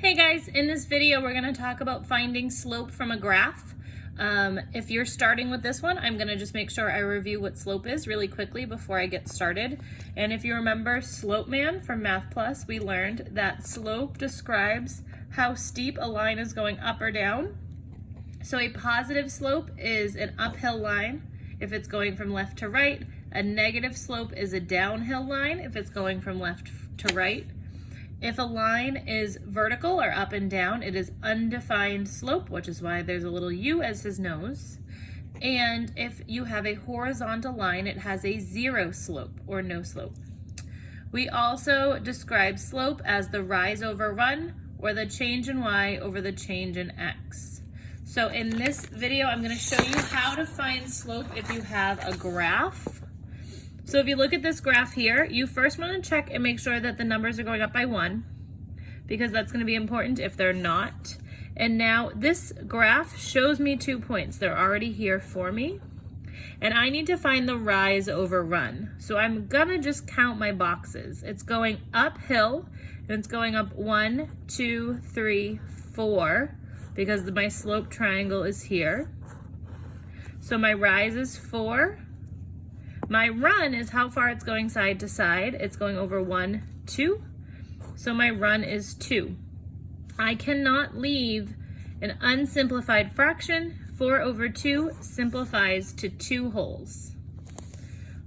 Hey guys, in this video we're going to talk about finding slope from a graph. If you're starting with this one, I'm going to just make sure I review what slope is really quickly before I get started. And if you remember SlopeMan from Math Plus, we learned that slope describes how steep a line is going up or down. So a positive slope is an uphill line if it's going from left to right. A negative slope is a downhill line if it's going from left to right. If a line is vertical or up and down, it is undefined slope, which is why there's a little U as his nose. And if you have a horizontal line, it has a zero slope or no slope. We also describe slope as the rise over run or the change in Y over the change in X. So in this video, I'm going to show you how to find slope if you have a graph. So if you look at this graph here, you first want to check and make sure that the numbers are going up by 1, because that's going to be important if they're not. And now this graph shows me 2 points. They're already here for me. And I need to find the rise over run. So I'm going to just count my boxes. It's going uphill, and it's going up 1, 2, 3, 4, because my slope triangle is here. So my rise is 4. My run is how far it's going side to side. It's going over 1, 2. So my run is 2. I cannot leave an unsimplified fraction. 4 over 2 simplifies to 2 wholes.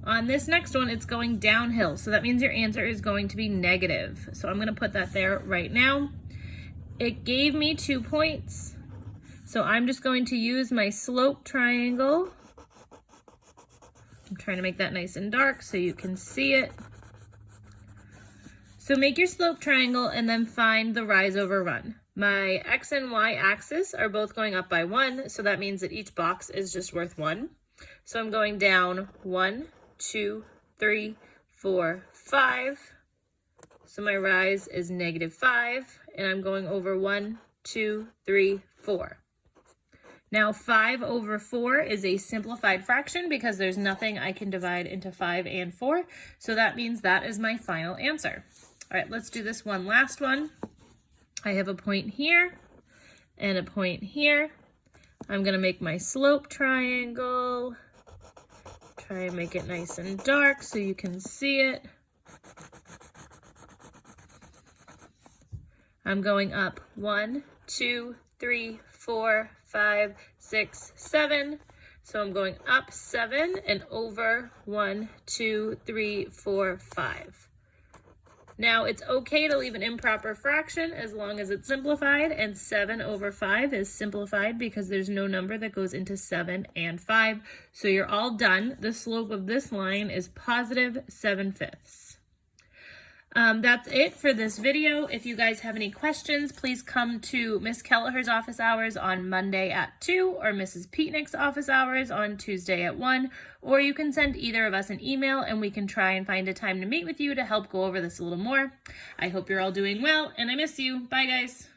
On this next one, it's going downhill. So that means your answer is going to be negative. So I'm going to put that there right now. It gave me 2 points. So I'm just going to use my slope triangle. I'm trying to make that nice and dark so you can see it. So make your slope triangle and then find the rise over run. My X and Y axis are both going up by 1, so that means that each box is just worth 1. So I'm going down 1, 2, 3, 4, 5. So my rise is -5, and I'm going over 1, 2, 3, 4. Now 5 over 4 is a simplified fraction because there's nothing I can divide into 5 and 4. So that means that is my final answer. All right, let's do this one last one. I have a point here and a point here. I'm gonna make my slope triangle. Try and make it nice and dark so you can see it. I'm going up 1, 2, 3, 4, 5, 6, 7. So I'm going up 7 and over 1, 2, 3, 4, 5. Now it's okay to leave an improper fraction as long as it's simplified, and 7 over 5 is simplified because there's no number that goes into 7 and 5. So you're all done. The slope of this line is positive 7/5. That's it for this video. If you guys have any questions, please come to Miss Kelleher's office hours on Monday at 2 or Mrs. Peetnick's office hours on Tuesday at 1, or you can send either of us an email and we can try and find a time to meet with you to help go over this a little more. I hope you're all doing well and I miss you. Bye guys.